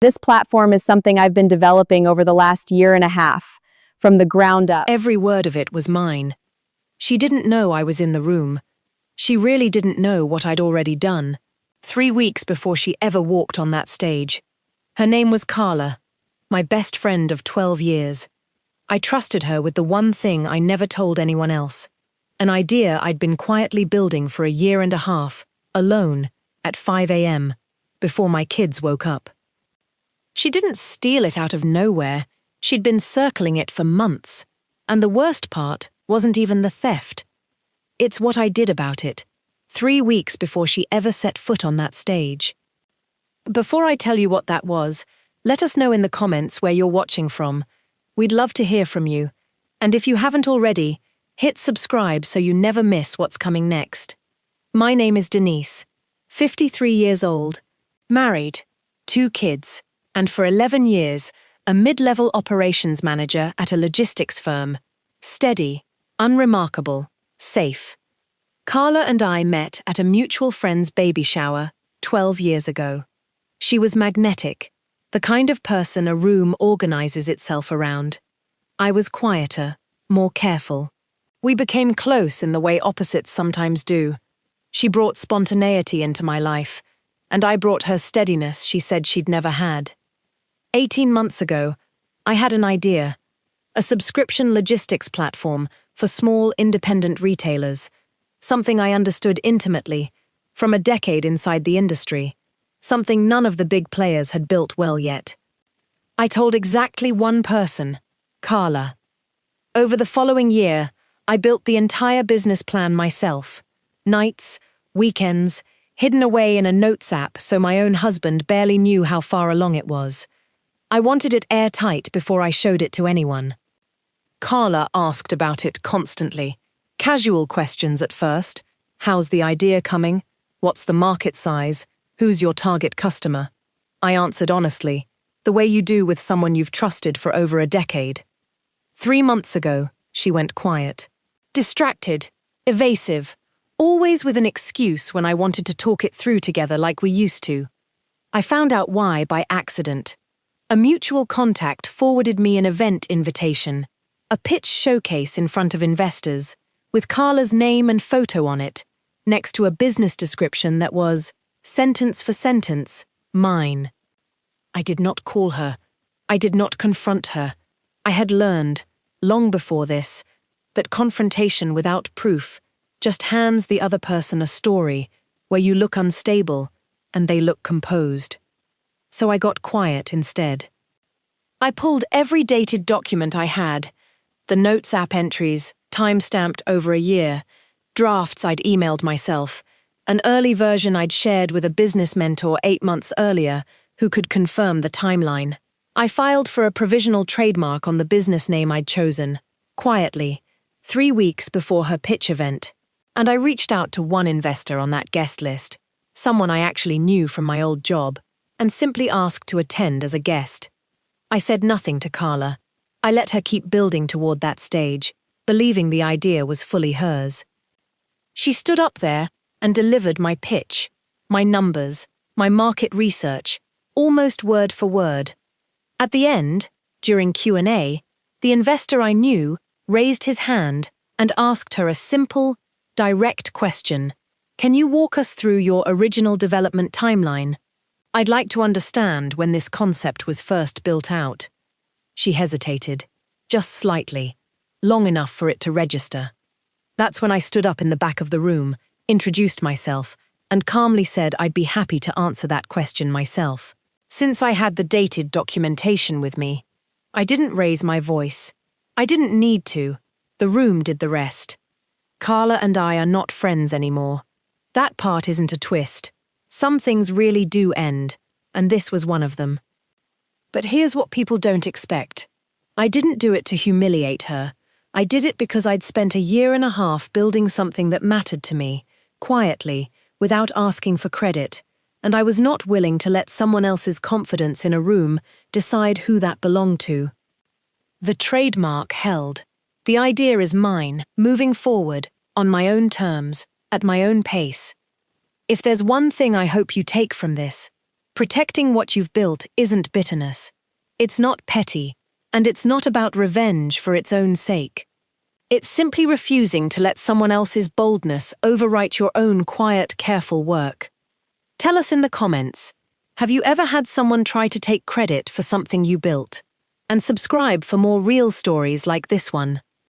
This platform is something I've been developing over the last year and a half, from the ground up. Every word of it was mine. She didn't know I was in the room. She really didn't know what I'd already done. 3 weeks before she ever walked on that stage. Her name was Carla, my best friend of 12 years. I trusted her with the one thing I never told anyone else, an idea I'd been quietly building for a year and a half, alone, at 5 a.m., before my kids woke up. She didn't steal it out of nowhere. She'd been circling it for months, and the worst part wasn't even the theft. It's what I did about it, 3 weeks before she ever set foot on that stage. Before I tell you what that was, let us know in the comments where you're watching from. We'd love to hear from you. And if you haven't already, hit subscribe so you never miss what's coming next. My name is Denise, 53 years old, married, 2 kids, and for 11 years, a mid-level operations manager at a logistics firm. Steady, unremarkable, safe. Carla and I met at a mutual friend's baby shower 12 years ago. She was magnetic, the kind of person a room organizes itself around. I was quieter, more careful. We became close in the way opposites sometimes do. She brought spontaneity into my life, and I brought her steadiness she said she'd never had. 18 months ago, I had an idea, a subscription logistics platform for small independent retailers, something I understood intimately, from a decade inside the industry, something none of the big players had built well yet. I told exactly one person, Carla. Over the following year, I built the entire business plan myself. Nights, weekends, hidden away in a notes app so my own husband barely knew how far along it was. I wanted it airtight before I showed it to anyone. Carla asked about it constantly. Casual questions at first. How's the idea coming? What's the market size? Who's your target customer? I answered honestly, the way you do with someone you've trusted for over a decade. 3 months ago, she went quiet. Distracted, evasive, always with an excuse when I wanted to talk it through together like we used to. I found out why by accident. A mutual contact forwarded me an event invitation, a pitch showcase in front of investors, with Carla's name and photo on it, next to a business description that was, sentence for sentence, mine. I did not call her. I did not confront her. I had learned, long before this, that confrontation without proof just hands the other person a story where you look unstable and they look composed. So I got quiet instead. I pulled every dated document I had, the notes app entries, time-stamped over a year, drafts I'd emailed myself, an early version I'd shared with a business mentor 8 months earlier who could confirm the timeline. I filed for a provisional trademark on the business name I'd chosen, quietly, 3 weeks before her pitch event, and I reached out to one investor on that guest list, someone I actually knew from my old job, and simply asked to attend as a guest. I said nothing to Carla. I let her keep building toward that stage, believing the idea was fully hers. She stood up there and delivered my pitch, my numbers, my market research, almost word for word. At the end, during Q&A, the investor I knew raised his hand and asked her a simple, direct question. Can you walk us through your original development timeline? I'd like to understand when this concept was first built out. She hesitated, just slightly, long enough for it to register. That's when I stood up in the back of the room, introduced myself, and calmly said I'd be happy to answer that question myself. Since I had the dated documentation with me, I didn't raise my voice. I didn't need to. The room did the rest. Carla and I are not friends anymore. That part isn't a twist. Some things really do end, and this was one of them. But here's what people don't expect. I didn't do it to humiliate her. I did it because I'd spent a year and a half building something that mattered to me, quietly, without asking for credit, and I was not willing to let someone else's confidence in a room decide who that belonged to. The trademark held. The idea is mine, moving forward, on my own terms, at my own pace. If there's one thing I hope you take from this, Protecting what you've built isn't bitterness. It's not petty, and it's not about revenge for its own sake. It's simply refusing to let someone else's boldness overwrite your own quiet, careful work. Tell us in the comments, have you ever had someone try to take credit for something you built? And subscribe for more real stories like this one.